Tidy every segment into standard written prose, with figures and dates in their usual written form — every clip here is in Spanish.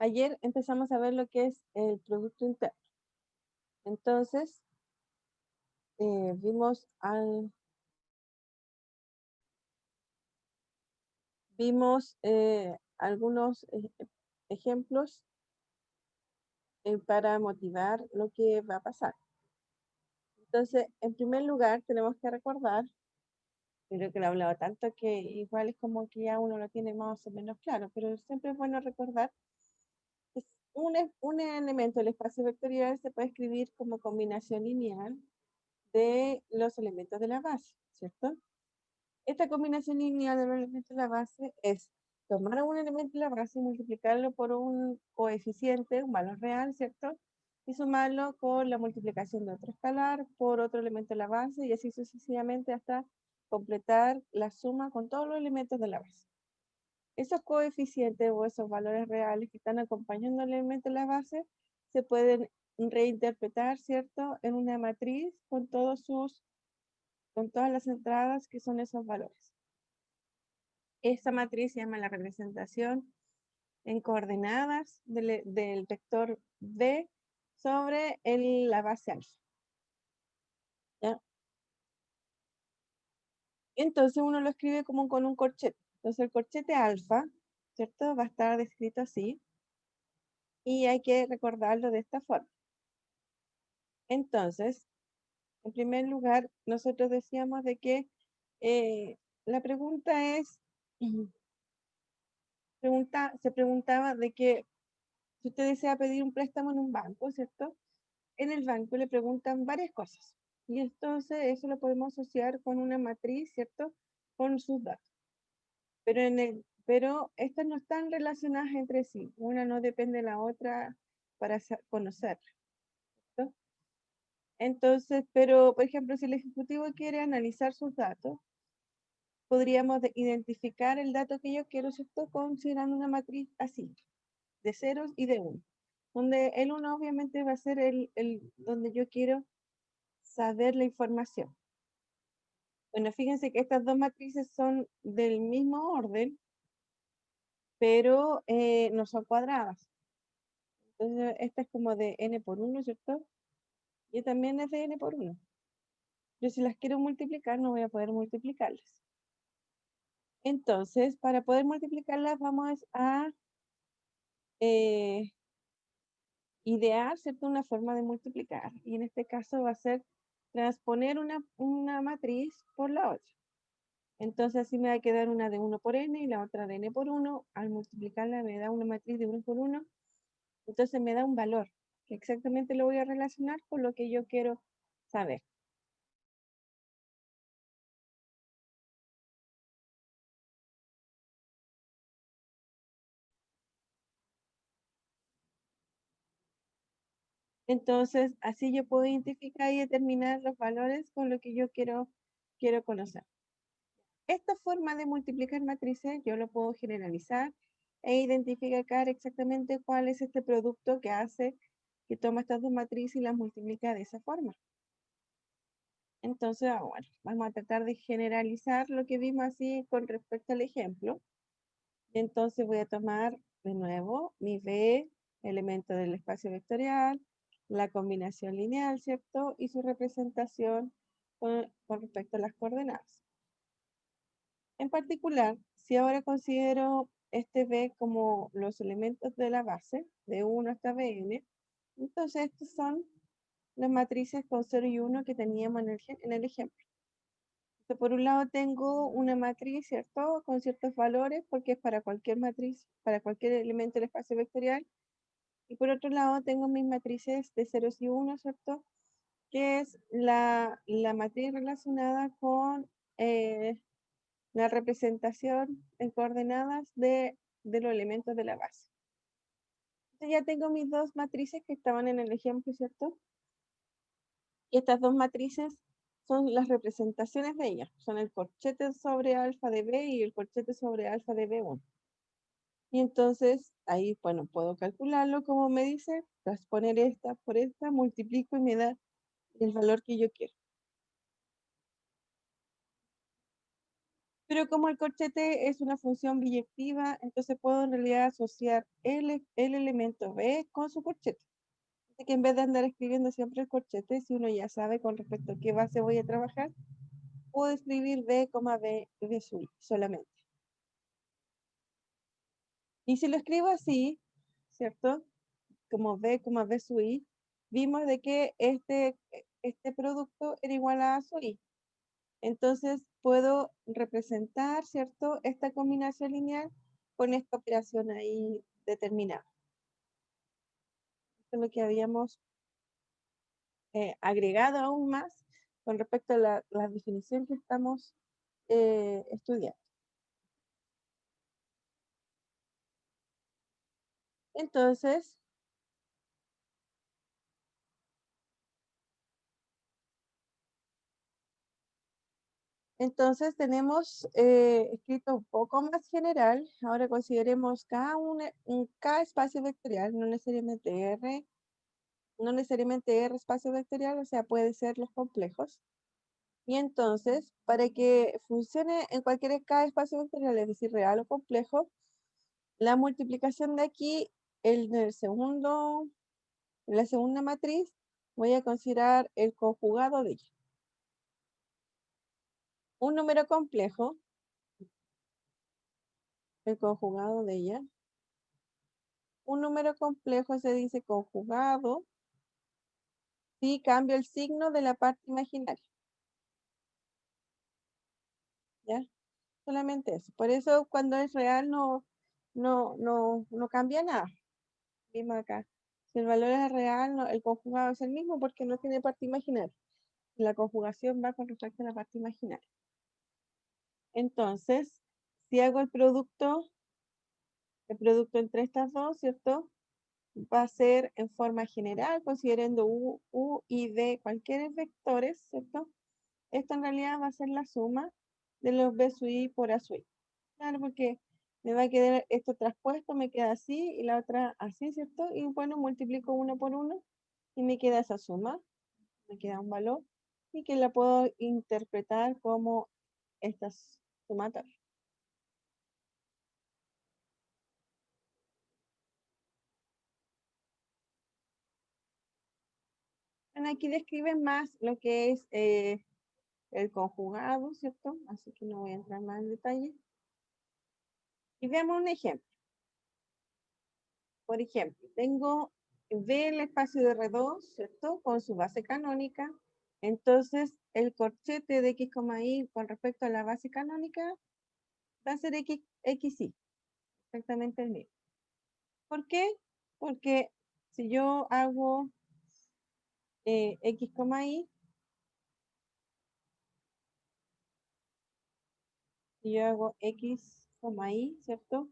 Ayer empezamos a ver lo que es el Producto Interno. Entonces, vimos, algunos ejemplos para motivar lo que va a pasar. Entonces, en primer lugar, tenemos que recordar, creo que lo he hablado tanto que igual es como que ya uno lo tiene más o menos claro, pero siempre es bueno recordar que un elemento del espacio vectorial se puede escribir como combinación lineal de los elementos de la base, ¿cierto? Esta combinación lineal de los elementos de la base es tomar un elemento de la base y multiplicarlo por un coeficiente, un valor real, ¿cierto? Y sumarlo con la multiplicación de otro escalar por otro elemento de la base y así sucesivamente hasta completar la suma con todos los elementos de la base. Esos coeficientes o esos valores reales que están acompañando al elemento de la base se pueden reinterpretar, ¿cierto? En una matriz con con todas las entradas que son esos valores. Esta matriz se llama la representación en coordenadas del vector B sobre la base alfa. ¿Ya? Entonces uno lo escribe como con un corchete. Entonces el corchete alfa, ¿cierto? Va a estar descrito así y hay que recordarlo de esta forma. Entonces, en primer lugar, nosotros decíamos de que la pregunta es, se preguntaba de que si usted desea pedir un préstamo en un banco, ¿cierto? En el banco le preguntan varias cosas. Y entonces eso lo podemos asociar con una matriz, ¿cierto? Con sus datos. Pero estas no están relacionadas entre sí. Una no depende de la otra para conocerla, ¿cierto? Entonces, pero por ejemplo, si el ejecutivo quiere analizar sus datos, podríamos identificar el dato que yo quiero, ¿cierto? Considerando una matriz así, de ceros y de uno. Donde el uno obviamente va a ser donde yo quiero saber la información. Bueno, fíjense que estas dos matrices son del mismo orden, pero no son cuadradas. Entonces, esta es como de n por 1, ¿cierto? Y también es de n por 1. Yo si las quiero multiplicar, no voy a poder multiplicarlas. Entonces, para poder multiplicarlas, vamos a idear, ¿cierto? Una forma de multiplicar. Y en este caso va a ser transponer una matriz por la otra. Entonces así me va a quedar una de 1 por n y la otra de n por 1. Al multiplicarla me da una matriz de 1 por 1. Entonces me da un valor que exactamente lo voy a relacionar con lo que yo quiero saber. Entonces así yo puedo identificar y determinar los valores con lo que yo quiero conocer. Esta forma de multiplicar matrices yo lo puedo generalizar e identificar exactamente cuál es este producto que hace que toma estas dos matrices y las multiplica de esa forma. Entonces, bueno, vamos a tratar de generalizar lo que vimos así con respecto al ejemplo. Entonces voy a tomar de nuevo mi B, elemento del espacio vectorial, la combinación lineal, ¿cierto? Y su representación con respecto a las coordenadas. En particular, si ahora considero este B como los elementos de la base, de 1 hasta Bn, entonces estos son las matrices con 0 y 1 que teníamos en el ejemplo. Entonces, por un lado tengo una matriz, ¿cierto? Con ciertos valores, porque es para cualquier matriz, para cualquier elemento del espacio vectorial. Y por otro lado tengo mis matrices de ceros y unos, ¿cierto? Que es la matriz relacionada con la representación en coordenadas de los elementos de la base. Entonces ya tengo mis dos matrices que estaban en el ejemplo, ¿cierto? Y estas dos matrices son las representaciones de ellas. Son el corchete sobre alfa de B y el corchete sobre alfa de B1. Y entonces ahí, bueno, puedo calcularlo como me dice, transponer esta por esta, multiplico y me da el valor que yo quiero. Pero como el corchete es una función biyectiva, entonces puedo en realidad asociar el elemento B con su corchete. Así que en vez de andar escribiendo siempre el corchete, si uno ya sabe con respecto a qué base voy a trabajar, puedo escribir B, B, B sui solamente. Y si lo escribo así, ¿cierto? Como B, B sui, vimos de que este producto era igual a sui. Entonces puedo representar, ¿cierto? Esta combinación lineal con esta operación ahí determinada. Esto es lo que habíamos agregado aún más con respecto a la definición que estamos estudiando. Entonces tenemos escrito un poco más general. Ahora consideremos cada espacio vectorial, no necesariamente R espacio vectorial, o sea, puede ser los complejos. Y entonces, para que funcione en cualquier cada espacio vectorial, es decir, real o complejo, la multiplicación de aquí, en la segunda matriz, voy a considerar el conjugado de ella. Un número complejo, el conjugado de ella. Un número complejo se dice conjugado si cambio el signo de la parte imaginaria. ¿Ya? Solamente eso. Por eso cuando es real no cambia nada. Vimos acá. Si el valor es real, el conjugado es el mismo porque no tiene parte imaginaria. La conjugación va con respecto a la parte imaginaria. Entonces, si hago el producto entre estas dos, ¿cierto? Va a ser en forma general, considerando U y D cualquier vectores, ¿cierto? Esto en realidad va a ser la suma de los B sub I por A sub I. Claro, porque me va a quedar esto traspuesto, me queda así y la otra así, ¿cierto? Y bueno, multiplico uno por uno y me queda esa suma, me queda un valor y que la puedo interpretar como esta sumatoria. Bueno, aquí describen más lo que es el conjugado, ¿cierto? Así que no voy a entrar más en detalle. Y veamos un ejemplo. Por ejemplo, tengo B el espacio de R2, ¿cierto? Con su base canónica. Entonces, el corchete de X, Y con respecto a la base canónica va a ser XY, exactamente el mismo. ¿Por qué? Porque si yo hago X, Y, si yo hago X, Y, ¿cierto?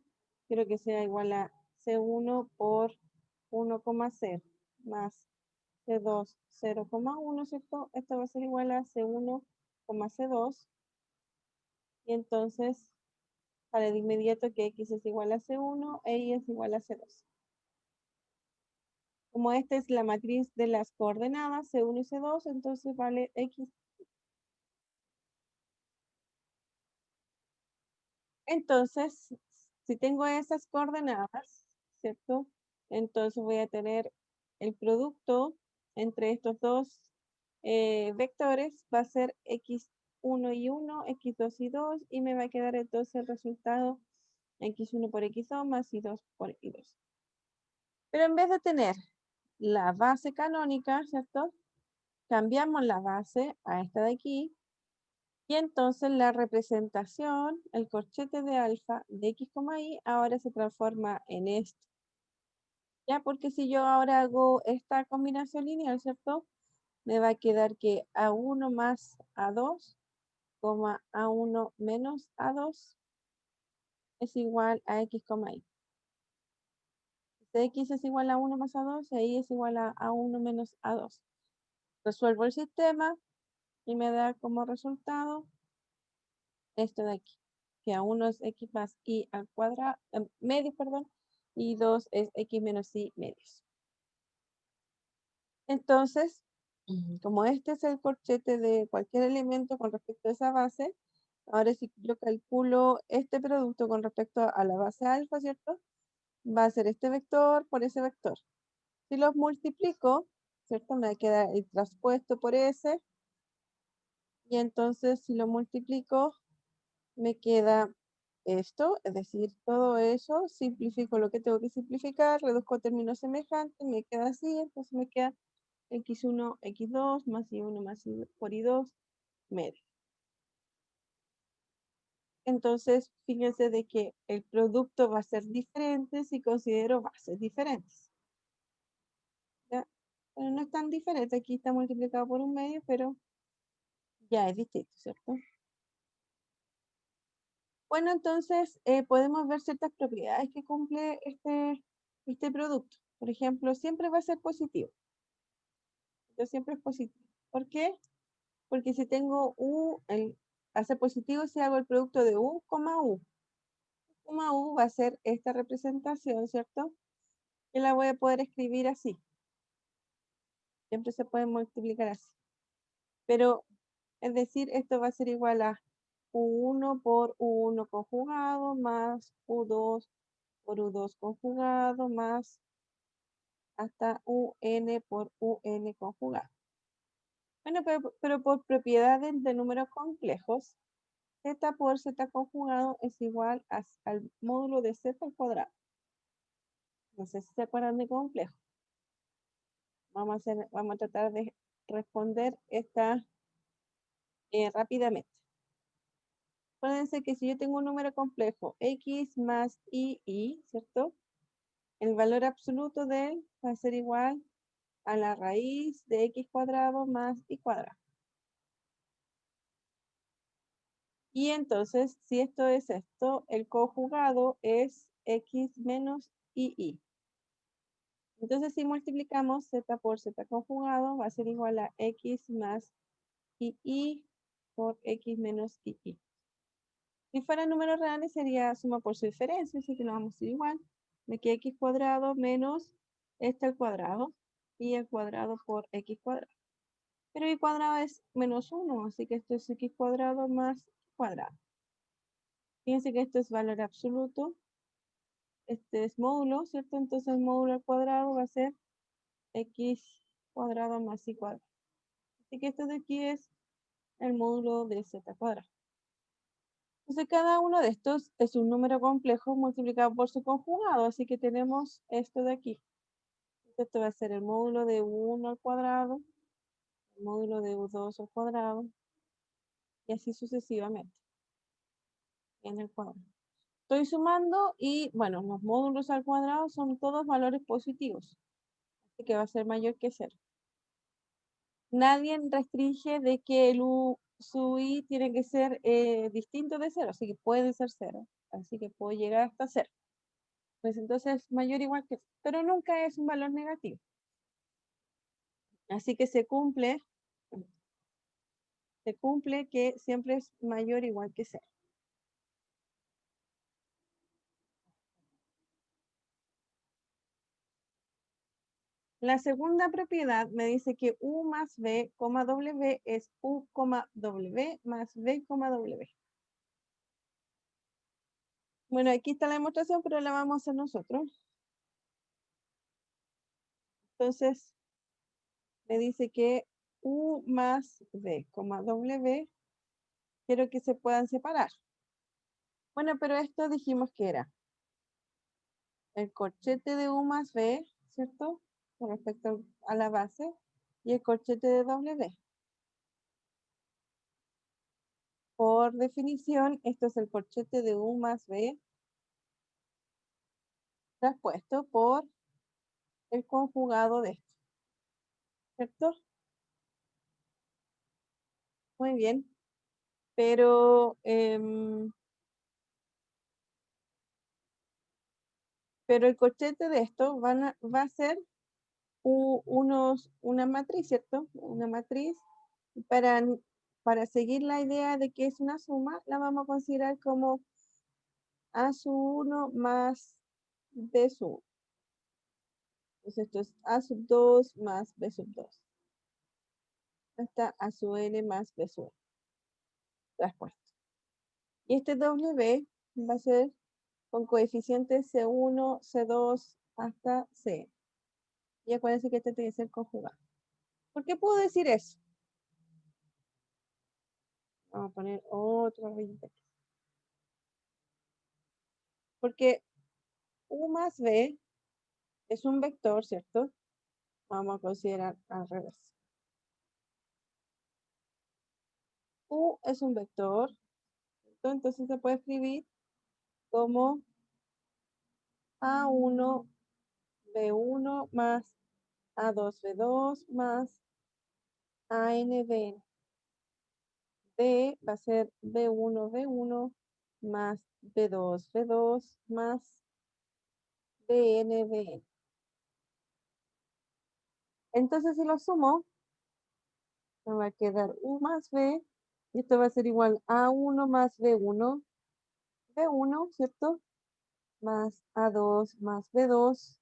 Quiero que sea igual a C1 por 1,0 más C2, 0,1, ¿cierto? Esto va a ser igual a C1, C2. Y entonces, para de inmediato que X es igual a C1 e Y es igual a C2. Como esta es la matriz de las coordenadas C1 y C2, entonces vale X. Entonces, si tengo esas coordenadas, ¿cierto? Entonces voy a tener el producto entre estos dos vectores, va a ser x1 y 1, x2 y 2, y me va a quedar entonces el resultado x1 por x2 más y2 por y2. Pero en vez de tener la base canónica, ¿cierto? Cambiamos la base a esta de aquí, y entonces la representación, el corchete de alfa de x, y ahora se transforma en esto. Ya, porque si yo ahora hago esta combinación lineal, ¿cierto? Me va a quedar que A1 más A2, A1 menos A2 es igual a x, y. Si x es igual a 1 más A2, y es igual a A1 menos A2. Resuelvo el sistema y me da como resultado esto de aquí, que A1 es x más y al cuadrado, medios, perdón, y 2 es x menos y medios. Entonces, como este es el corchete de cualquier elemento con respecto a esa base, Ahora si yo calculo este producto con respecto a la base alfa, ¿cierto? Va a ser este vector por ese vector. Si los multiplico, ¿cierto? Me queda el traspuesto por ese. Y entonces si lo multiplico, me queda esto, es decir, todo eso, simplifico lo que tengo que simplificar, reduzco a términos semejantes, me queda así, entonces me queda x1, x2, más y1 más y por y2, medio. Entonces, fíjense de que el producto va a ser diferente si considero bases diferentes. ¿Ya? Pero no es tan diferente, aquí está multiplicado por un medio, pero ya es distinto, ¿cierto? Bueno, entonces podemos ver ciertas propiedades que cumple este producto. Por ejemplo, siempre va a ser positivo. Esto siempre es positivo. ¿Por qué? Porque si tengo U, hace positivo si hago el producto de U, U. U va a ser esta representación, ¿cierto? Que la voy a poder escribir así. Siempre se puede multiplicar así. Pero, es decir, esto va a ser igual a U1 por U1 conjugado más U2 por U2 conjugado más hasta UN por UN conjugado. Bueno, pero por propiedades de números complejos, z por z conjugado es igual al módulo de z al cuadrado. No sé si se acuerdan de complejo. Vamos a tratar de responder esta rápidamente. Acuérdense que si yo tengo un número complejo, x más y, ¿cierto? El valor absoluto de él va a ser igual a la raíz de x cuadrado más y cuadrado. Y entonces, si esto es esto, el conjugado es x menos y. Entonces, si multiplicamos z por z conjugado, va a ser igual a x más y por x menos y. Si fueran números reales, sería suma por su diferencia, así que lo vamos a hacer igual. Me queda x cuadrado menos este al cuadrado y al cuadrado por x cuadrado. Pero y cuadrado es menos 1, así que esto es x cuadrado más y cuadrado. Fíjense que esto es valor absoluto. Este es módulo, ¿cierto? Entonces el módulo al cuadrado va a ser x cuadrado más y cuadrado. Así que esto de aquí es el módulo de z cuadrado. Entonces cada uno de estos es un número complejo multiplicado por su conjugado, así que tenemos esto de aquí. Esto va a ser el módulo de u1 al cuadrado, el módulo de u2 al cuadrado, y así sucesivamente en el cuadrado. Estoy sumando y, bueno, los módulos al cuadrado son todos valores positivos, así que va a ser mayor que 0. Nadie restringe de que el u sub i tiene que ser distinto de 0, así que puede ser 0, así que puedo llegar hasta 0. Pues entonces mayor o igual que 0, pero nunca es un valor negativo. Así que se cumple que siempre es mayor o igual que 0. La segunda propiedad me dice que u más v, w es u, w más v, w. Bueno, aquí está la demostración, pero la vamos a hacer nosotros. Entonces, me dice que u más v, w, quiero que se puedan separar. Bueno, pero esto dijimos que era el corchete de u más v, ¿cierto? Con respecto a la base, y el corchete de w. Por definición, esto es el corchete de u más v traspuesto por el conjugado de esto, ¿cierto? Muy bien, pero, pero el corchete de esto va a ser una matriz, ¿cierto? Una matriz. Para, para seguir la idea de que es una suma, la vamos a considerar como a sub 1 más b sub 1. Entonces esto es a sub 2 más b sub 2. Hasta a sub n más b sub n. Traspuesto. Y este W va a ser con coeficientes C1, C2 hasta C. Y acuérdense que este tiene que ser conjugado. ¿Por qué puedo decir eso? Vamos a poner otro 20. Porque U más B es un vector, ¿cierto? Vamos a considerar al revés. U es un vector, ¿cierto? Entonces se puede escribir como A1, B1 más A2, B2 más ANB. B va a ser B1, B1 más B2, B2 más BN, BN. Entonces si lo sumo, me va a quedar U más B, y esto va a ser igual a 1 más B1, B1, ¿cierto? Más A2 más B2,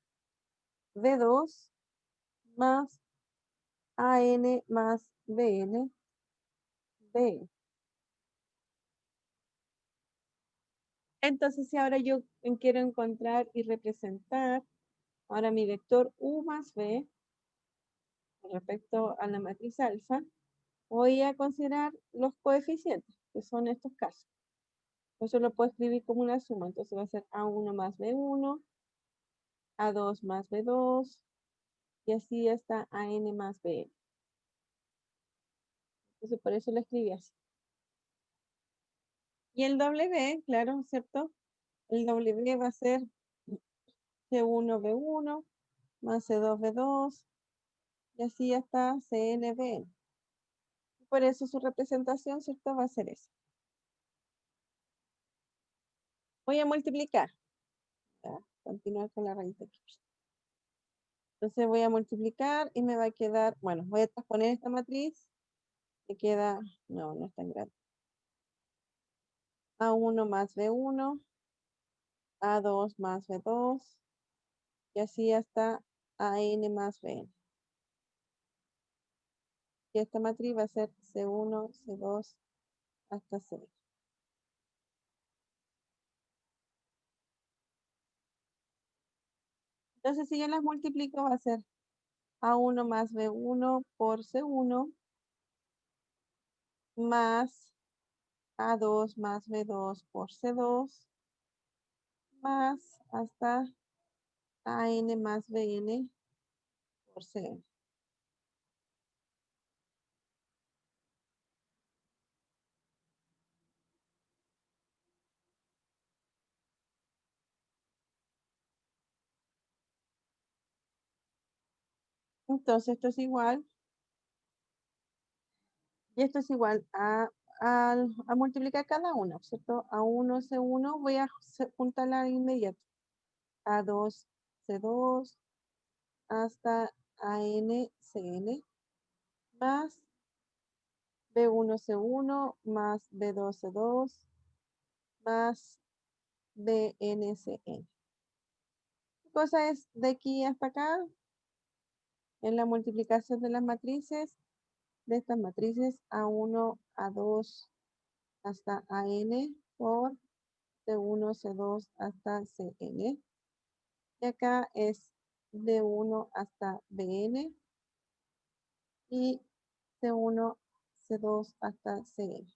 B2 más AN más BN, B. Entonces, si ahora yo quiero encontrar y representar ahora mi vector U más B con respecto a la matriz alfa, voy a considerar los coeficientes, que son estos casos. Eso lo puedo escribir como una suma, entonces va a ser A1 más B1, A2 más B2, y así hasta AN más BN. Entonces por eso lo escribí así. Y el W, claro, ¿cierto? El W va a ser C1 B1 más C2 B2, y así hasta CNBN. Por eso su representación, ¿cierto? Va a ser esa. Voy a multiplicar. Ya, continuar con la raíz de aquí. Entonces voy a multiplicar y me va a quedar, bueno, voy a transponer esta matriz. Me queda, no, no es tan grande. A1 más B1, A2 más B2, y así hasta AN más BN. Y esta matriz va a ser C1, C2 hasta C. Entonces, si yo las multiplico, va a ser A1 más B1 por C1 más A2 más B2 por C2 más hasta AN más BN por CN. Entonces, esto es igual, y esto es igual a multiplicar cada uno, ¿cierto? A1 C1, voy a juntarla de inmediato. A2 C2 hasta AN CN más B1 C1 más B2 C2 más BN CN. ¿Qué cosa es de aquí hasta acá? En la multiplicación de las matrices, de estas matrices A1, A2 hasta AN por C1, C2 hasta CN. Y acá es D1 hasta BN y C1, C2 hasta CN.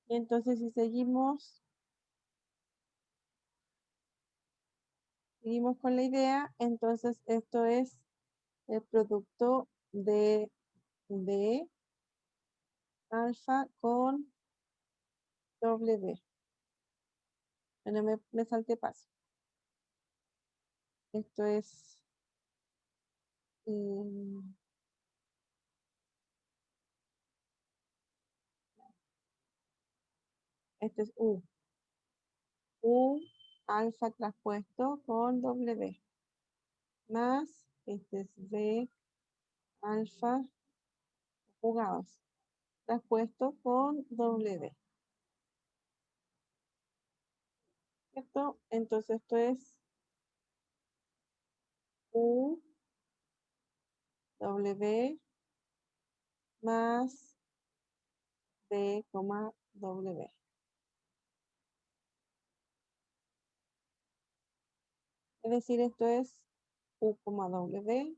Y entonces si seguimos con la idea, entonces esto es el producto de B alfa con W. Bueno, me salté paso. Esto es este es U. U alfa traspuesto con W. Más, este es B alfa jugados. Traspuesto con W. ¿Cierto? Entonces esto es U W más V, W. Es decir, esto es U, W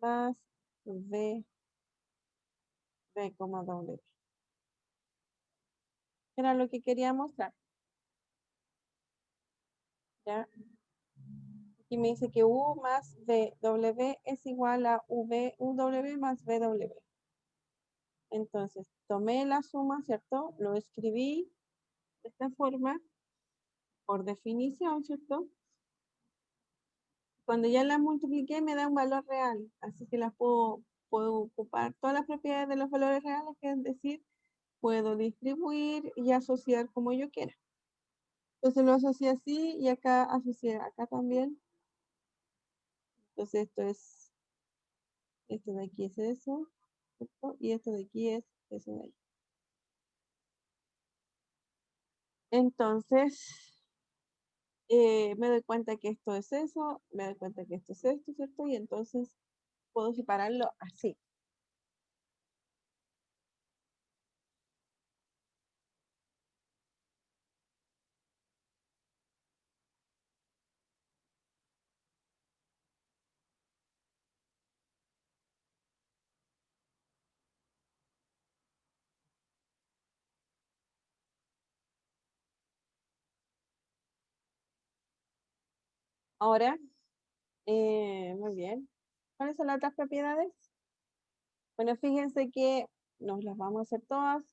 más V, W. Era lo que quería mostrar. ¿Ya? Aquí me dice que U más W es igual a W más W. Entonces, tomé la suma, ¿cierto? Lo escribí de esta forma, por definición, ¿cierto? Cuando ya la multipliqué me da un valor real, así que puedo ocupar todas las propiedades de los valores reales, que es decir, puedo distribuir y asociar como yo quiera. Entonces lo asocié así y acá asocié acá también. Entonces esto de aquí es eso, ¿cierto? Y esto de aquí es eso de ahí. Entonces, me doy cuenta que esto es eso, me doy cuenta que esto es esto, ¿cierto? Y entonces puedo separarlo así. Ahora, muy bien. ¿Cuáles son las otras propiedades? Bueno, fíjense que nos las vamos a hacer todas.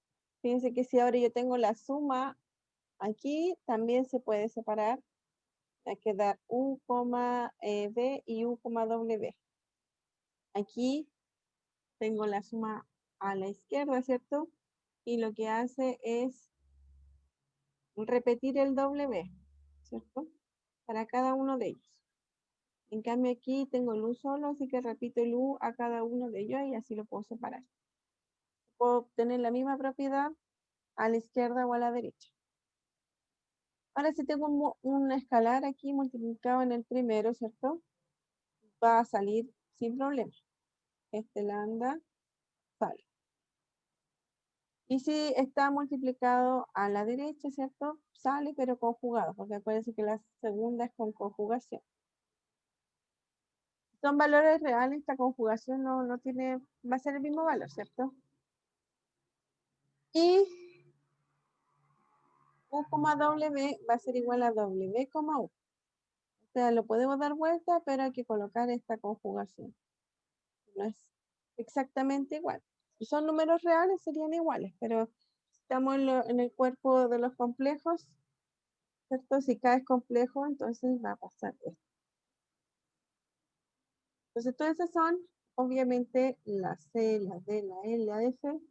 Fíjense que si ahora yo tengo la suma aquí, también se puede separar. Va a quedar U, B y U, W. Aquí tengo la suma a la izquierda, ¿cierto? Y lo que hace es repetir el W, ¿cierto? Para cada uno de ellos. En cambio aquí tengo el U solo, así que repito el U a cada uno de ellos y así lo puedo separar. Puedo obtener la misma propiedad a la izquierda o a la derecha. Ahora si tengo un escalar aquí multiplicado en el primero, ¿cierto? Va a salir sin problema. Este lambda sale. Y si está multiplicado a la derecha, ¿cierto? Sale pero conjugado, porque acuérdense que la segunda es con conjugación. Son valores reales, esta conjugación no tiene, va a ser el mismo valor, ¿cierto? Y U, W va a ser igual a W, U. O sea, lo podemos dar vuelta, pero hay que colocar esta conjugación. No es exactamente igual. Si son números reales, serían iguales, pero estamos en el cuerpo de los complejos, ¿cierto? Si K es complejo, entonces va a pasar esto. Entonces, todas esas son, obviamente, la C, la D, la E, la F,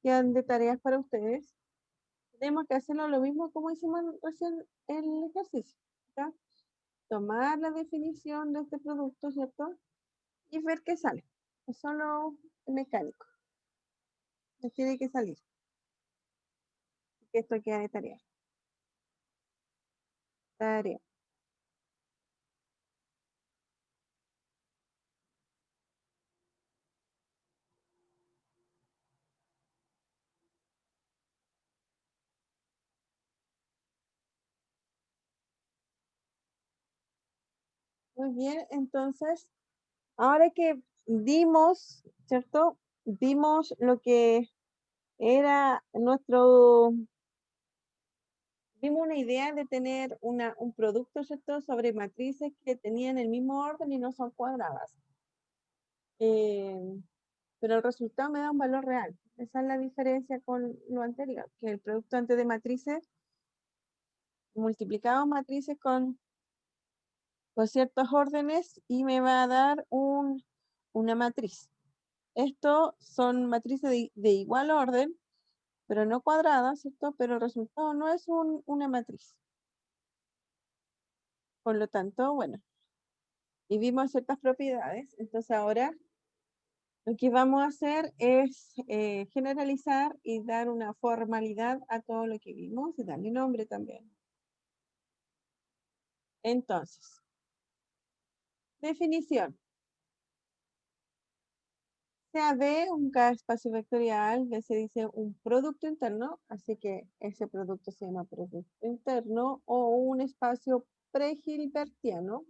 que han de tareas para ustedes. Tenemos que hacerlo lo mismo como hicimos recién el ejercicio, ¿ya? Tomar la definición de este producto, ¿cierto? Y ver qué sale. Es solo mecánico. Les tiene que salir. Que esto queda de tarea. Tarea. Muy bien, entonces, ahora que dimos, ¿cierto? Dimos lo que era dimos una idea de tener un producto, ¿cierto? Sobre matrices que tenían el mismo orden y no son cuadradas. Pero el resultado me da un valor real. Esa es la diferencia con lo anterior, que el producto antes de matrices, multiplicamos matrices con ciertos órdenes y me va a dar una matriz. Esto son matrices de igual orden, pero no cuadradas, ¿cierto? Pero el resultado no es una matriz. Por lo tanto, bueno, y vimos ciertas propiedades. Entonces ahora lo que vamos a hacer es generalizar y dar una formalidad a todo lo que vimos y darle nombre también. Entonces, definición. sea B, un K espacio vectorial, B se dice un producto interno, así que ese producto se llama producto interno, o un espacio pre-hilbertiano.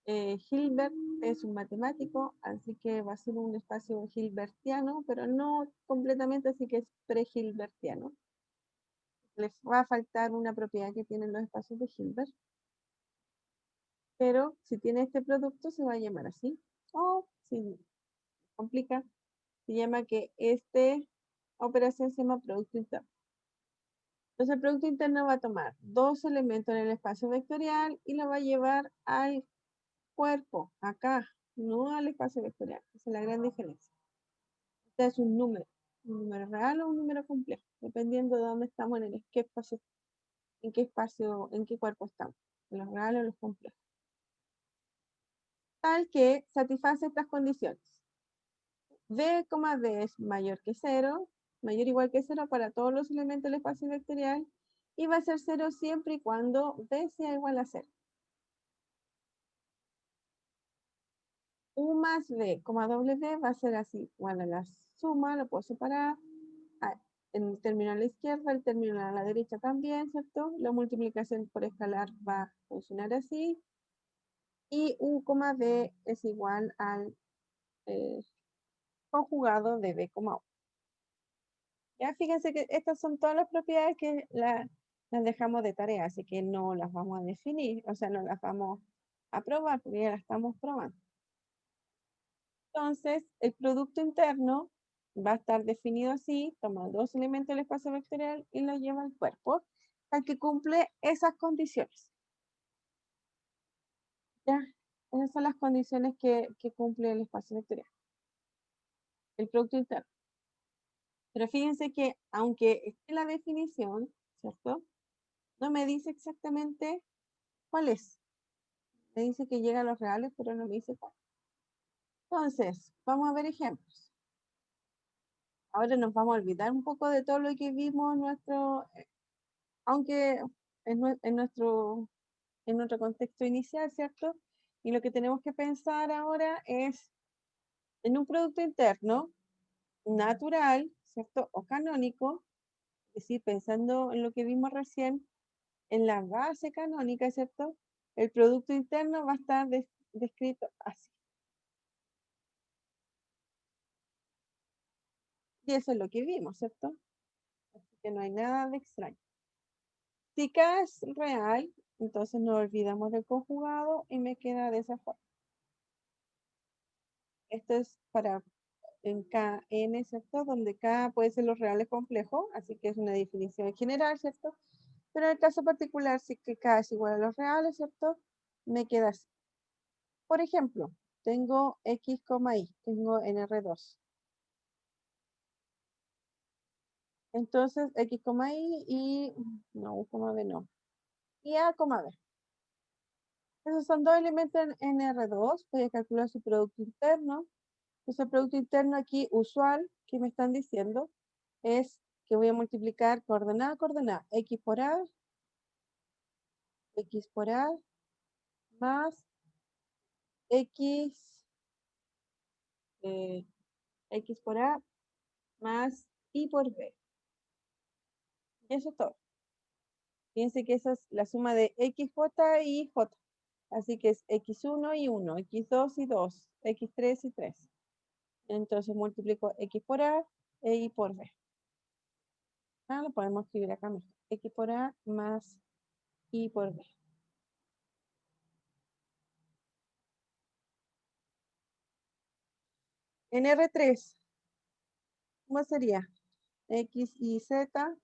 Hilbert es un matemático, así que va a ser un espacio hilbertiano, pero no completamente, así que es pre-hilbertiano. Les va a faltar una propiedad que tienen los espacios de Hilbert, pero si tiene este producto se va a llamar así, o si complica, se llama que esta operación se llama producto interno. Entonces el producto interno va a tomar dos elementos en el espacio vectorial y lo va a llevar al cuerpo, acá, no al espacio vectorial. Esa es la gran diferencia. Este es un número real o un número complejo, dependiendo de dónde estamos qué espacio, en qué cuerpo estamos, en los reales o los complejos. Tal que satisface estas condiciones. B, B es mayor que 0, mayor o igual que 0 para todos los elementos del espacio vectorial, y va a ser 0 siempre y cuando B sea igual a 0. U más B, W va a ser así, igual a la suma, lo puedo separar, en el término a la izquierda, el término a la derecha también, ¿cierto? La multiplicación por escalar va a funcionar así, y U, B es igual al conjugado de B, U. Ya fíjense que estas son todas las propiedades que las dejamos de tarea, así que no las vamos a definir, o sea, no las vamos a probar porque ya las estamos probando. Entonces, el producto interno va a estar definido así, toma dos elementos del espacio vectorial y lo lleva al cuerpo, al que cumple esas condiciones. Ya, esas son las condiciones que cumple el espacio vectorial, el producto interno. Pero fíjense que aunque esté la definición, ¿cierto? No me dice exactamente cuál es. Me dice que llega a los reales, pero no me dice cuál. Entonces, vamos a ver ejemplos. Ahora nos vamos a olvidar un poco de todo lo que vimos en nuestro, aunque en nuestro contexto inicial, ¿cierto? Y lo que tenemos que pensar ahora es en un producto interno natural, ¿cierto? O canónico, es decir, pensando en lo que vimos recién, en la base canónica, ¿cierto? El producto interno va a estar descrito así. Y eso es lo que vimos, ¿cierto? Así que no hay nada de extraño. Si K es real, entonces nos olvidamos del conjugado y me queda de esa forma. Esto es para en Kn, ¿cierto? Donde K puede ser los reales complejos, así que es una definición general, ¿cierto? Pero en el caso particular, si que K es igual a los reales, ¿cierto? Me queda así. Por ejemplo, tengo X, Y, tengo en R2. Entonces, X, Y y, no, B no. Y A, B. Esos son dos elementos en R2. Voy a calcular su producto interno. Entonces, el producto interno aquí usual que me están diciendo es que voy a multiplicar coordenada a coordenada. X por A más X, eh, X por A más Y por B. Y eso es todo. Fíjense que esa es la suma de XJ y J. Así que es X1 y 1, X2 y 2, X3 y 3. Entonces multiplico X por A e Y por B. Lo podemos escribir acá mejor. X por A más Y por B. En R3, ¿cómo sería? X y Z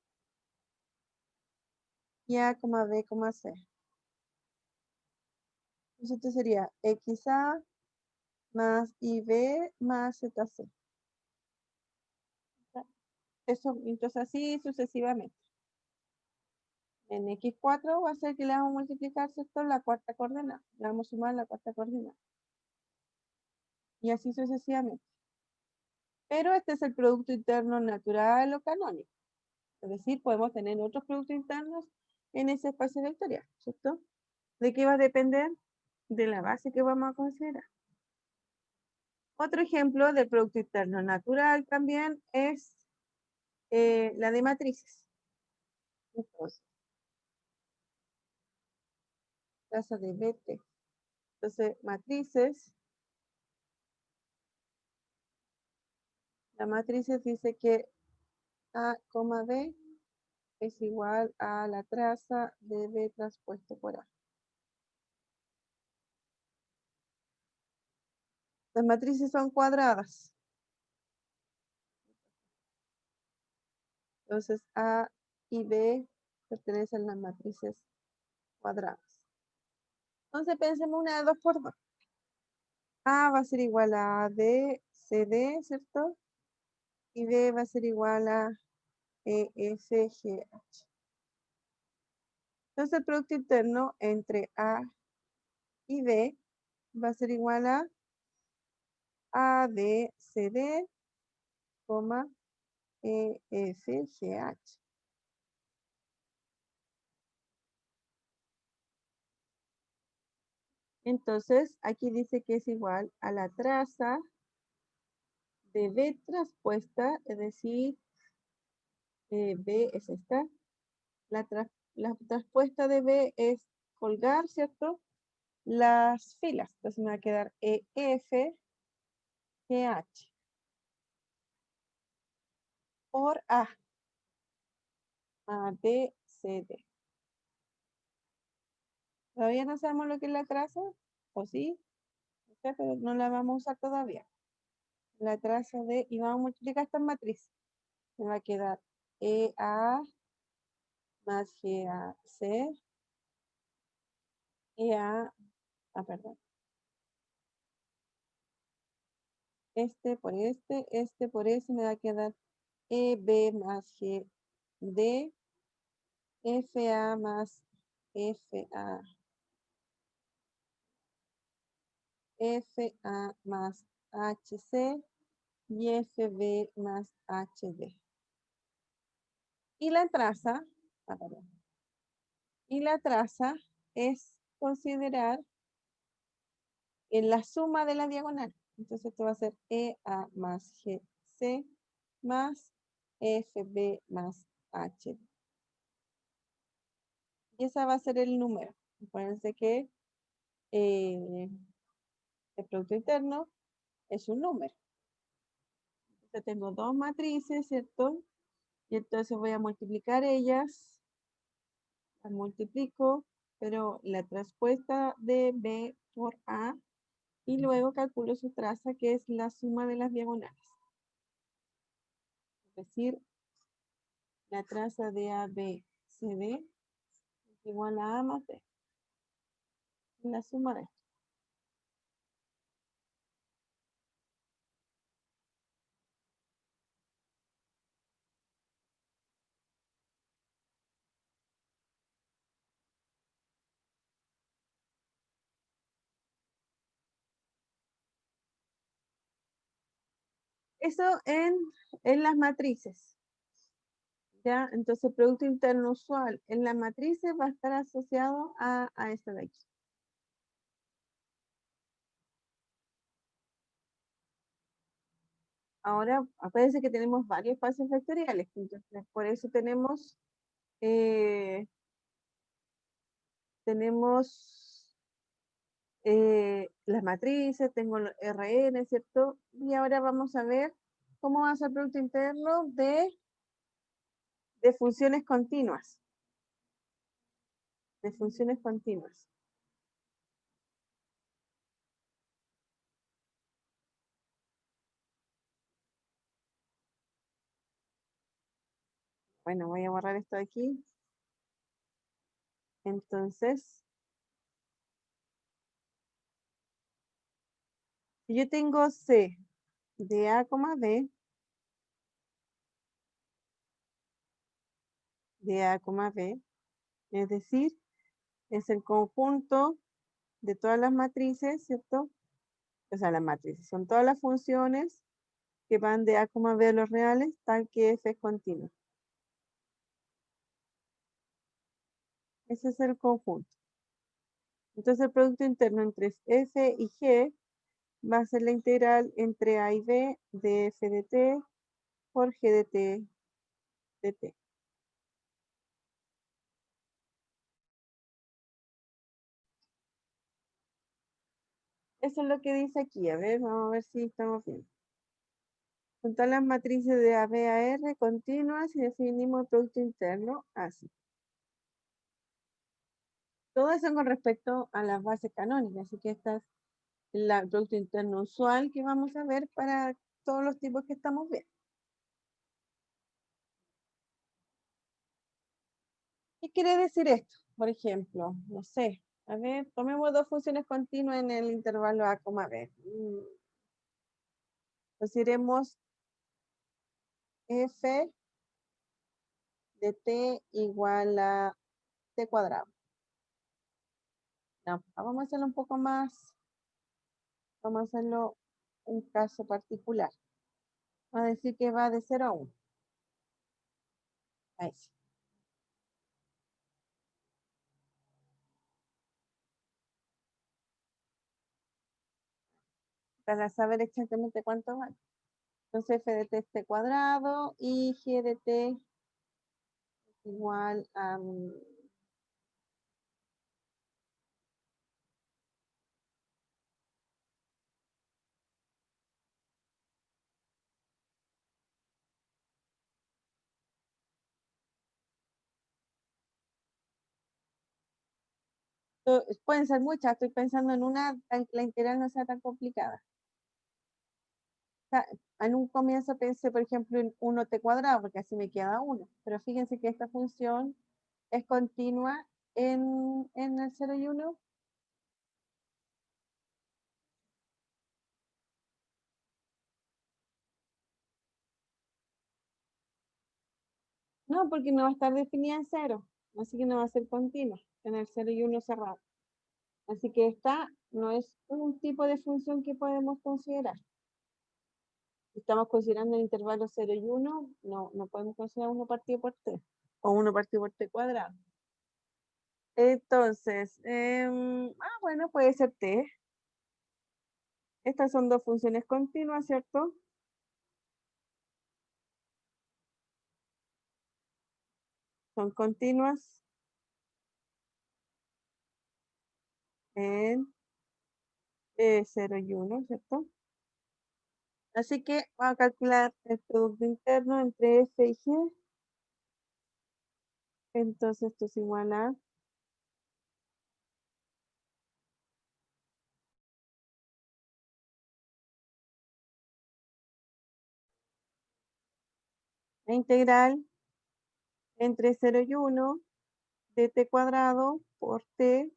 y A, B, C. Entonces esto sería XA más IB más ZC. Eso, entonces así sucesivamente. En X4 va a ser que le vamos a multiplicar, ¿cierto? La cuarta coordenada. Le vamos a sumar la cuarta coordenada. Y así sucesivamente. Pero este es el producto interno natural o canónico. Es decir, podemos tener otros productos internos en ese espacio vectorial, ¿cierto? ¿De qué va a depender? De la base que vamos a considerar. Otro ejemplo del producto interno natural también es la de matrices. Entonces, tasa de BT. Entonces, matrices. La matrices dice que A, B es igual a la traza de B transpuesto por A. Las matrices son cuadradas. Entonces, A y B pertenecen a las matrices cuadradas. Entonces, pensemos una de 2 por 2. A va a ser igual a D, CD, ¿cierto? Y B va a ser igual a EFGH. Entonces, el producto interno entre A y B va a ser igual a ABCD, EFGH. Entonces, aquí dice que es igual a la traza de B transpuesta, es decir, B es esta. La transpuesta de B es colgar, ¿cierto? Las filas. Entonces me va a quedar EFGH por ABCD. Todavía no sabemos lo que es la traza, ¿o sí? No sé, pero no la vamos a usar todavía. La traza de, y vamos a multiplicar estas matrices. Me va a quedar EA más GAC, EA, perdón. Este por este por ese me va a quedar EB más GD, FA más FA, FA más HC y FB más HD. Y la traza, perdón, y la traza es considerar en la suma de la diagonal. Entonces esto va a ser EA más GC más FB más HD. Y ese va a ser el número. Acuérdense que el producto interno es un número. Entonces tengo dos matrices, ¿cierto? Y entonces voy a multiplicar ellas. Las multiplico, pero la transpuesta de B por A. Y luego calculo su traza, que es la suma de las diagonales. Es decir, la traza de ABCD es igual a A más B. La suma de esto. Eso en las matrices. ¿Ya? Entonces, el Producto Interno Usual en las matrices va a estar asociado a esta de aquí. Ahora, acuérdense que tenemos varios espacios vectoriales, entonces por eso eh, tenemos las matrices, tengo el RN, ¿cierto? Y ahora vamos a ver cómo va a ser el Producto Interno de funciones continuas. De funciones continuas. Bueno, voy a borrar esto de aquí. Entonces, si yo tengo C de A, B, de A, B, es decir, es el conjunto de todas las matrices, ¿cierto? O sea, las matrices son todas las funciones que van de A, B a los reales, tal que F es continuo. Ese es el conjunto. Entonces, el producto interno entre F y G va a ser la integral entre a y b de f de t por g de t de t. Eso es lo que dice aquí. A ver, vamos a ver si estamos bien. Con todas las matrices de A, B a R continuas y definimos el producto interno así. Todo eso con respecto a las bases canónicas. Así que esta es el producto interno usual que vamos a ver para todos los tipos que estamos viendo. ¿Qué quiere decir esto? Por ejemplo, no sé. A ver, tomemos dos funciones continuas en el intervalo A, B. Consideremos f de t igual a t cuadrado. No, vamos a hacerlo un poco más, vamos a hacerlo un caso particular. Vamos a decir que va de 0 a 1. Ahí sí. Para saber exactamente cuánto va. Entonces f de t es t cuadrado y g de t es igual a... pueden ser muchas, estoy pensando en una, la integral no sea tan complicada. O sea, en un comienzo pensé, por ejemplo, en 1t cuadrado, porque así me queda 1. Pero fíjense que esta función es continua en el 0 y 1. No, porque no va a estar definida en 0. Así que no va a ser continua en el 0 y 1 cerrado. Así que esta no es un tipo de función que podemos considerar. Si estamos considerando el intervalo 0 y 1, no podemos considerar 1 partido por t o 1 partido por t cuadrado. Entonces, bueno, puede ser t. Estas son dos funciones continuas, ¿cierto? Son continuas en 0 y 1, ¿cierto? Así que vamos a calcular el producto interno entre f y g. Entonces esto es igual a la integral entre 0 y 1 de t cuadrado por t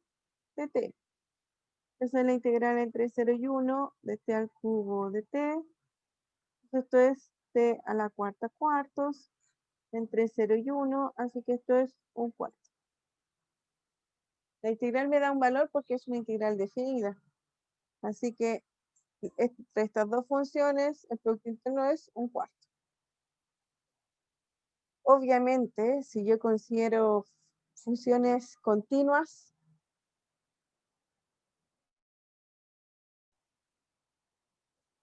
de t. Esa es la integral entre 0 y 1 de t al cubo de t. Esto es t a la cuarta cuartos entre 0 y 1, así que esto es un cuarto. La integral me da un valor porque es una integral definida. Así que entre estas dos funciones, el producto interno es un cuarto. Obviamente, si yo considero funciones continuas,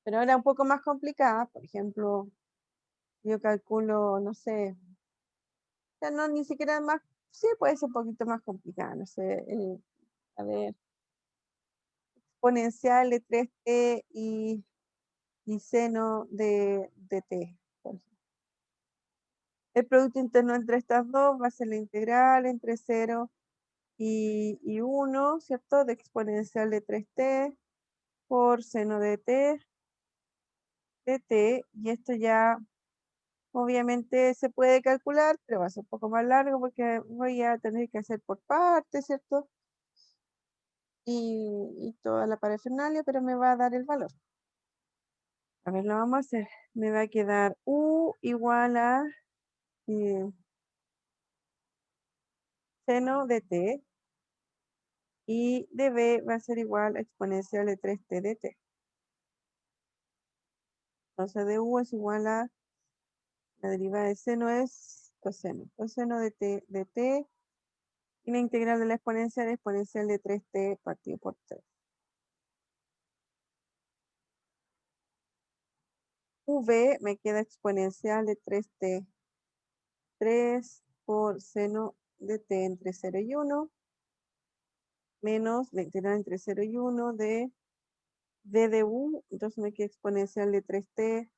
pero ahora un poco más complicadas, por ejemplo, yo calculo, no sé, ya no ni siquiera más, sí puede ser un poquito más complicada, no sé, a ver, exponencial de 3t y seno de t. Por ejemplo. El producto interno entre estas dos va a ser la integral entre 0 y 1, ¿cierto? De exponencial de 3t por seno de t, y esto ya obviamente se puede calcular, pero va a ser un poco más largo porque voy a tener que hacer por partes, ¿cierto? Y toda la parafernalia, pero me va a dar el valor. A ver, lo vamos a hacer. Me va a quedar u igual a seno de t, y de b va a ser igual a exponencial de 3t de t. Entonces de u es igual a la derivada de seno es coseno de t, y la integral de la exponencial es exponencial de 3t partido por 3. V me queda exponencial de 3t. 3 por seno de t entre 0 y 1, menos la integral entre 0 y 1 de v de u, entonces me queda exponencial de 3t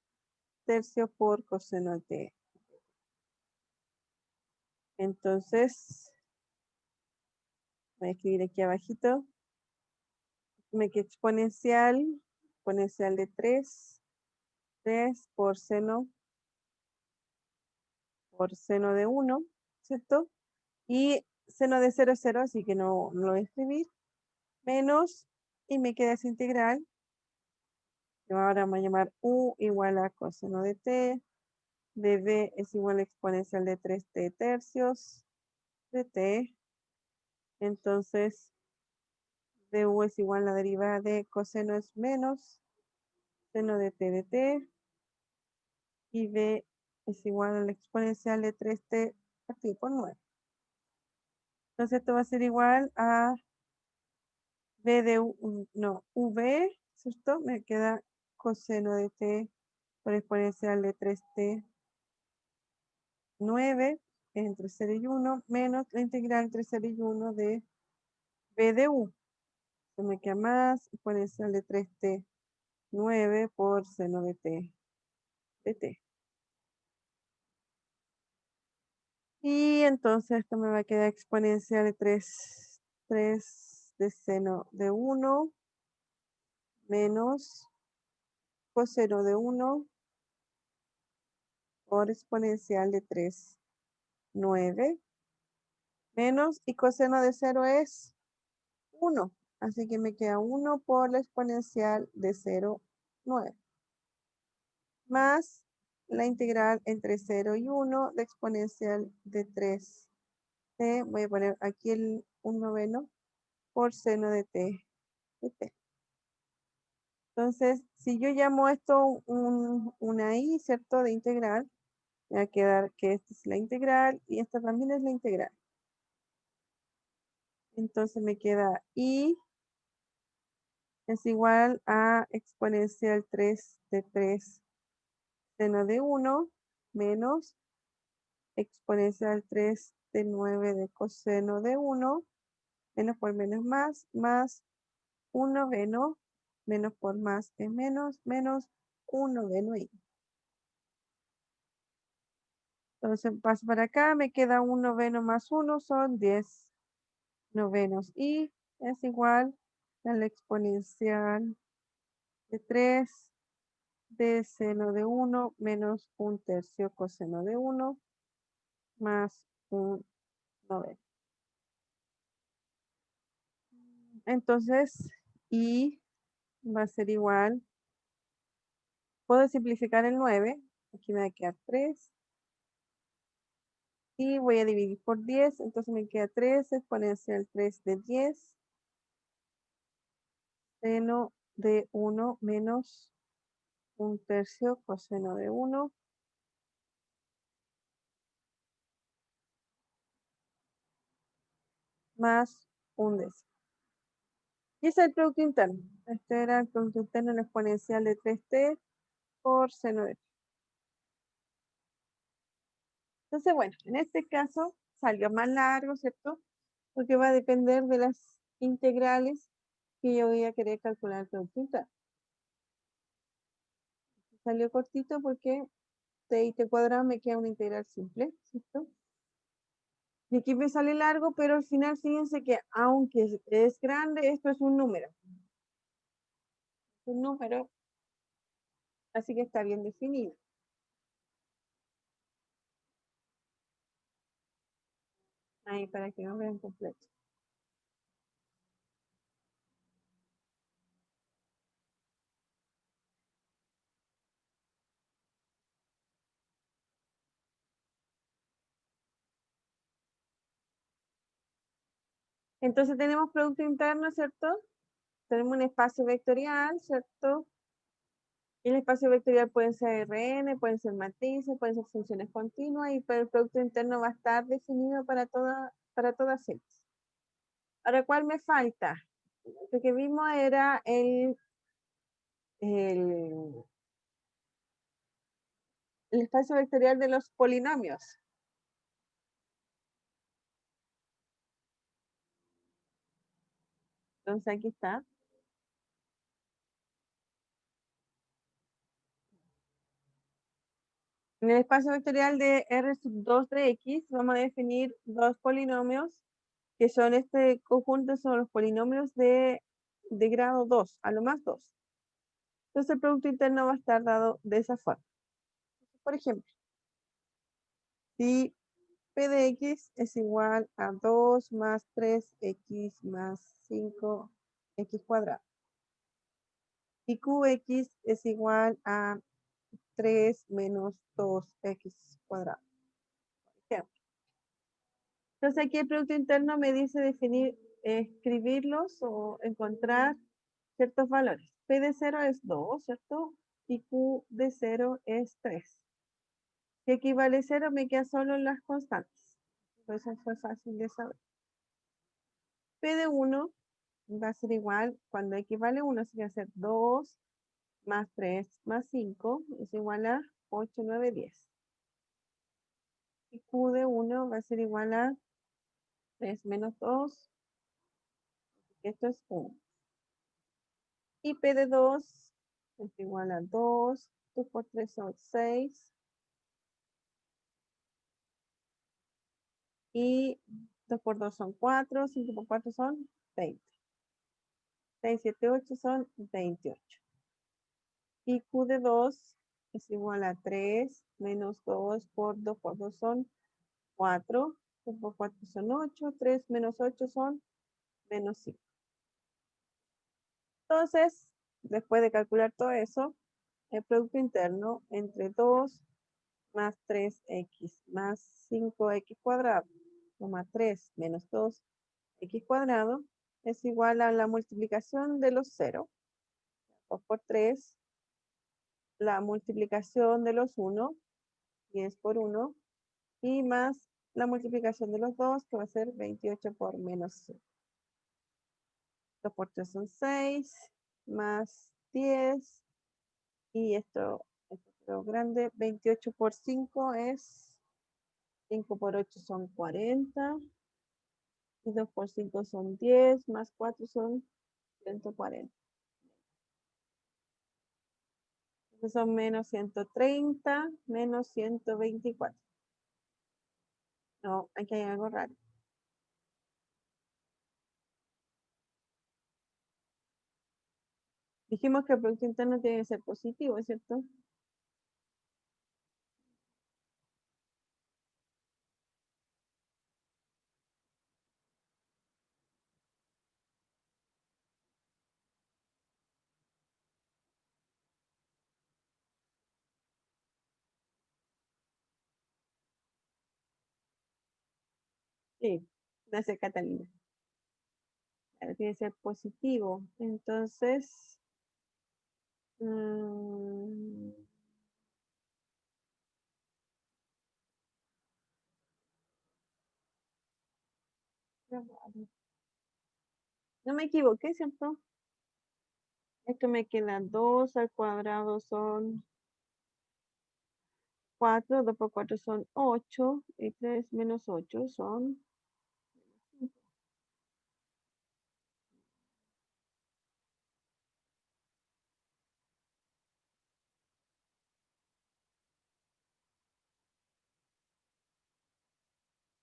tercio por coseno de t. Entonces, voy a escribir aquí abajito, me queda exponencial de 3 por seno de 1, ¿cierto? Y seno de 0 es 0, así que no lo voy a escribir, menos, y me queda esa integral, que ahora vamos a llamar u igual a coseno de t, de b es igual a exponencial de 3t tercios de t, entonces du es igual a la derivada de coseno es menos seno de t, y b es igual a la exponencial de 3t partido por 9. Entonces esto va a ser igual a v de u, no, v, ¿cierto? Me queda coseno de t por exponencial de 3t 9 entre 0 y 1 menos la integral entre 0 y 1 de v de u. Se me queda más exponencial de 3t 9 por seno de t de t. Y entonces esto me va a quedar exponencial de 3 de seno de 1 menos coseno de 1 por exponencial de 3, 9 menos, y coseno de 0 es 1. Así que me queda 1 por la exponencial de 0, 9. Más la integral entre 0 y 1 de exponencial de 3. Voy a poner aquí el 1 noveno por seno de t. Entonces, si yo llamo esto una i, ¿cierto? De integral, me va a quedar que esta es la integral y esta también es la integral. Entonces me queda i es igual a exponencial 3 de 3 seno de 1 menos exponencial 3 de 9 de coseno de 1, menos por menos más 1 noveno, menos por más es menos 1 noveno i. Entonces paso para acá, me queda 1 noveno más 1, son 10 novenos, y es igual a la exponencial de 3 de seno de 1 menos 1/3 coseno de 1 más 1 noveno. Entonces, y va a ser igual, puedo simplificar el 9, aquí me va a quedar 3, y voy a dividir por 10, entonces me queda 3 exponencial 3 de 10 seno de 1 menos 1/3 coseno de 1 más 1/10. Y ese es el producto interno. Este era el producto interno en la exponencial de 3t por seno de t. Entonces, bueno, en este caso salió más largo, ¿cierto? Porque va a depender de las integrales que yo voy a querer calcular el producto interno. Salió cortito porque t y t cuadrado me queda una integral simple, ¿cierto? Y aquí me sale largo, pero al final fíjense que aunque es grande, esto es un número. Un número, así que está bien definido. Ahí para que no vean completo. Entonces tenemos producto interno, ¿cierto? Tenemos un espacio vectorial, ¿cierto? Y el espacio vectorial puede ser Rn, pueden ser matrices, pueden ser funciones continuas, y el producto interno va a estar definido para todas ellas. Ahora, ¿cuál me falta? Lo que vimos era el el espacio vectorial de los polinomios. Entonces aquí está. En el espacio vectorial de R sub 2 de X vamos a definir dos polinomios que son este conjunto, son los polinomios de grado 2, a lo más 2. Entonces el producto interno va a estar dado de esa forma. Por ejemplo, si P de X es igual a 2 más 3X más 5X cuadrado. Y QX es igual a 3 menos 2X cuadrado. Por ejemplo. Entonces aquí el producto interno me dice definir, escribirlos o encontrar ciertos valores. P de 0 es 2, ¿cierto? Y Q de 0 es 3. Si equivale a 0, me quedan solo las constantes. Entonces fue fácil de saber. P de 1 va a ser igual, cuando equivale a 1, sería ser 2 más 3 más 5, es igual a 8, 9, 10. Y Q de 1 va a ser igual a 3 menos 2, esto es 1. Y P de 2 es igual a 2, 2 por 3 son 6. Y 2 por 2 son 4, 5 por 4 son 20. 6, 7, 8 son 28. Y Q de 2 es igual a 3 menos 2 por 2 son 4. 2 por 4 son 8. 3 menos 8 son menos 5. Entonces, después de calcular todo eso, el producto interno entre 2 más 3x más 5x cuadrado, más 3 menos 2x cuadrado, es igual a la multiplicación de los 0, 2 por 3, la multiplicación de los 1, 10 por 1, y más la multiplicación de los 2, que va a ser 28 por menos 5. 2 por 3 son 6, más 10, y esto es grande, 28 por 5 es 5 por 8 son 40, y 2 por 5 son 10, más 4 son 140. Entonces son menos 130, menos 124. No, aquí hay algo raro. Dijimos que el producto interno tiene que ser positivo, ¿cierto? Sí, gracias Catalina. Claro, tiene que ser positivo. Entonces, mm, no me equivoqué, ¿cierto? Esto me queda 2 al cuadrado son 4, 2 por 4 son 8, y 3 menos 8 son 5.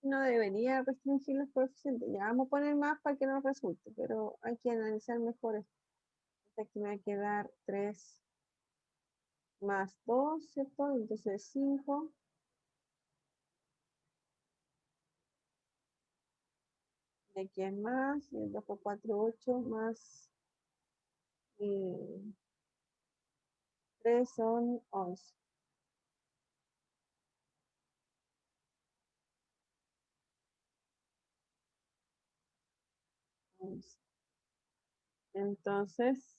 No debería restringir los coeficientes. Ya vamos a poner más para que nos resulte, pero hay que analizar mejor esto. Aquí me va a quedar 3 más 2, ¿cierto? Entonces 5. Y aquí es más, y el 2 por 4, 8, más 3 son 11. 11. Entonces,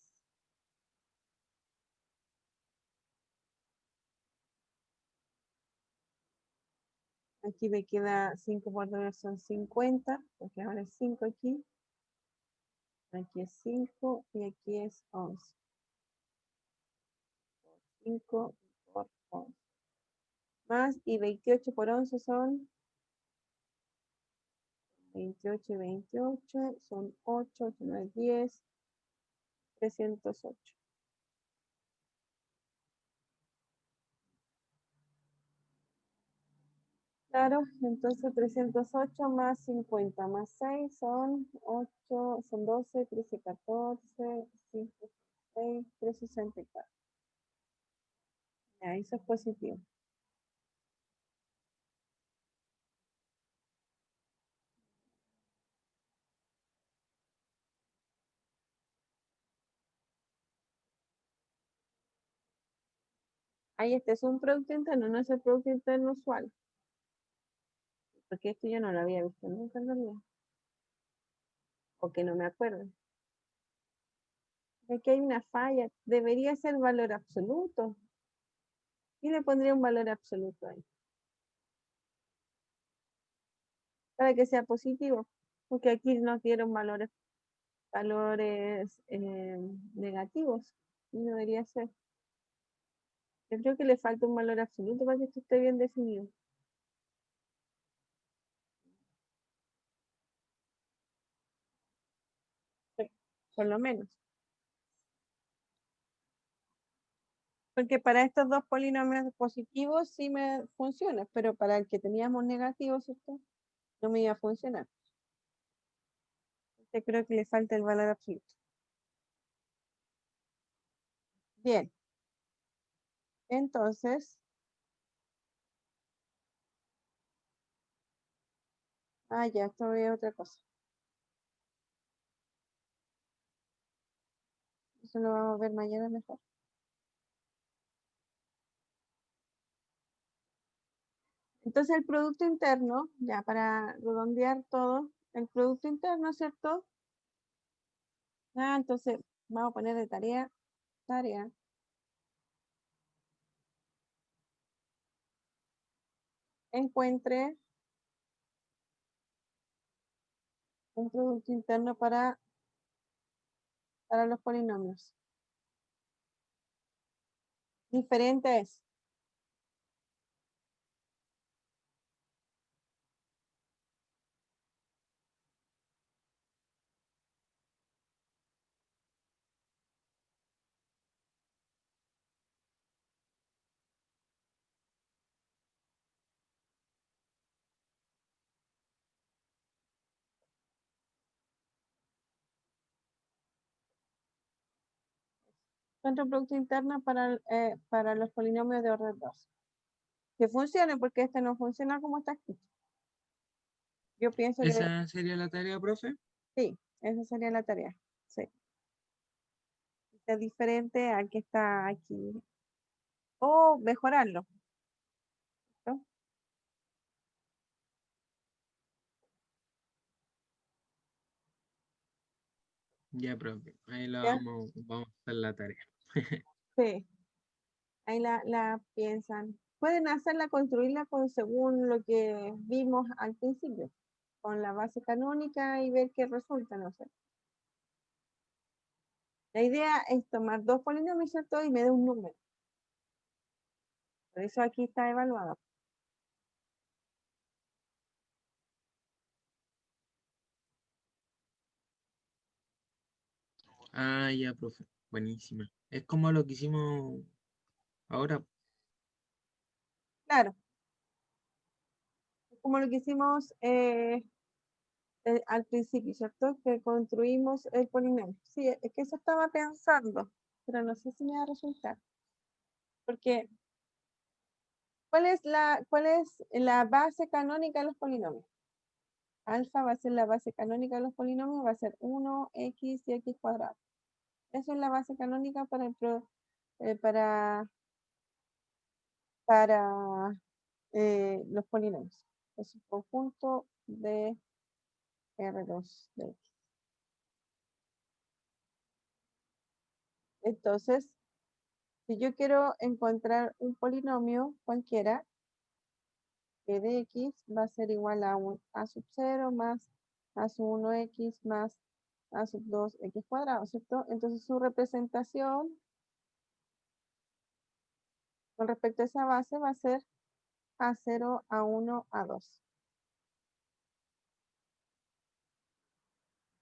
aquí me queda 5 por 9 son 50, porque ahora es 5 aquí. Aquí es 5 y aquí es 11. 5 por 11. más, y 28 por 11 son 28 y 28, son 8, 8 no es 10, 308. Claro, entonces 308 más 50 más 6 son 8, son 12, 13, 14, 5, 6, 364. Ya, eso es positivo. Ahí este es un producto interno, no es el producto interno usual, porque esto yo no lo había visto nunca en realidad, o que no me acuerdo. Aquí hay una falla, debería ser valor absoluto. Y le pondría un valor absoluto ahí, para que sea positivo, porque aquí nos dieron valores negativos, y no debería ser. Yo creo que le falta un valor absoluto para que esto esté bien definido. Sí, por lo menos. Porque para estos dos polinomios positivos sí me funciona, pero para el que teníamos negativo, ¿cierto? No me iba a funcionar. Yo creo que le falta el valor absoluto. Bien, entonces, ya, esto es otra cosa. Eso lo vamos a ver mañana mejor. Entonces el producto interno, ya para redondear todo, el producto interno, ¿cierto? Entonces vamos a poner de tarea, encuentre un producto interno para los polinomios. Diferente es, encuentre un producto interno para los polinomios de orden 2. Que funcione, porque este no funciona como está escrito. Yo pienso que ¿Esa sería la tarea, profe? sí, esa sería la tarea. Sí. Es diferente al que está aquí. O mejorarlo, ¿no? Ya, profe. Ahí la ¿Ya? vamos a hacer la tarea. Sí. Ahí la piensan. Pueden hacerla, construirla según lo que vimos al principio, con la base canónica y ver qué resulta, no sé. La idea es tomar dos polinomios, ¿cierto? Y me da un número. Por eso aquí está evaluado. Ya, profe. Buenísima. Es como lo que hicimos ahora. Claro, como lo que hicimos al principio, ¿cierto? Que construimos el polinomio. Sí, es que eso estaba pensando, pero no sé si me va a resultar. Porque, cuál es la base canónica de los polinomios? Alfa va a ser la base canónica de los polinomios, va a ser 1x y x cuadrado. Eso es la base canónica para los polinomios. Es un conjunto de R2 de x. Entonces, si yo quiero encontrar un polinomio cualquiera, que de x va a ser igual a un a sub 0 más a sub 1x más a sub 2x cuadrado, ¿cierto? Entonces su representación con respecto a esa base va a ser A0, A1, A2.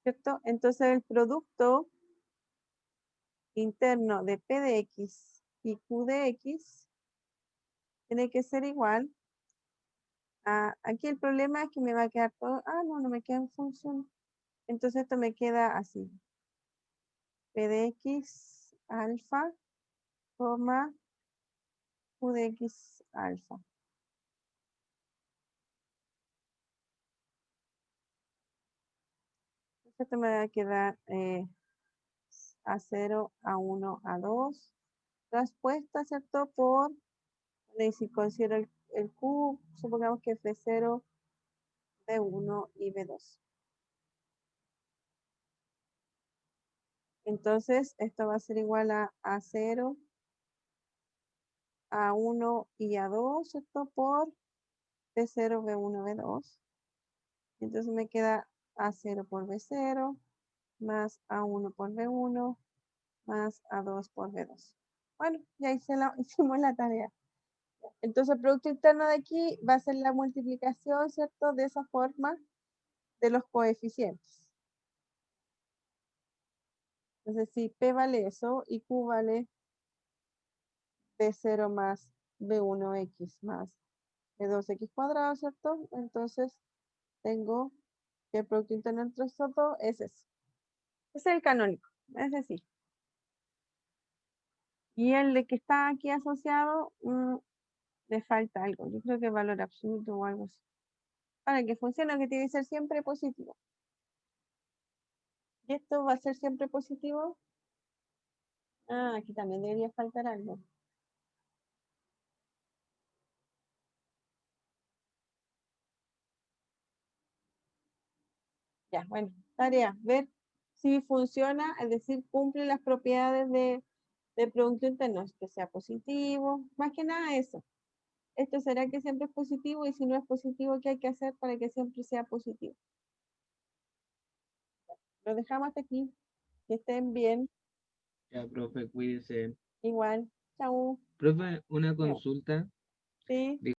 ¿Cierto? Entonces el producto interno de P de X y Q de X tiene que ser igual a, aquí el problema es que me va a quedar todo, no me queda en función. Entonces esto me queda así. P de X alfa, coma, Q de X alfa. Esto me va a quedar A0, A1, A2. Respuesta, ¿cierto? Por, y si considero el Q, supongamos que es B0, B1 y B2. Entonces, esto va a ser igual a A0, A1 y A2, ¿cierto? Por B0, B1, B2. Entonces me queda A0 por B0, más A1 por B1, más A2 por B2. Bueno, ya hicimos la tarea. Entonces el producto interno de aquí va a ser la multiplicación, ¿cierto? De esa forma de los coeficientes. Entonces si P vale eso y Q vale B0 más B1X más B2X cuadrado, ¿cierto? Entonces tengo que el producto interno entre estos dos es ese. Ese es el canónico, es decir. Y el de que está aquí asociado, le falta algo. Yo creo que valor absoluto o algo así. Para que funcione, que tiene que ser siempre positivo. Y esto va a ser siempre positivo. Aquí también debería faltar algo. Ya, bueno, tarea, ver si funciona, es decir, cumple las propiedades del producto interno, que sea positivo, más que nada eso. Esto será que siempre es positivo y si no es positivo, ¿qué hay que hacer para que siempre sea positivo? Lo dejamos hasta aquí. Que estén bien. Ya, profe, cuídese. Igual. Chau. Profe, una Ya. consulta. Sí.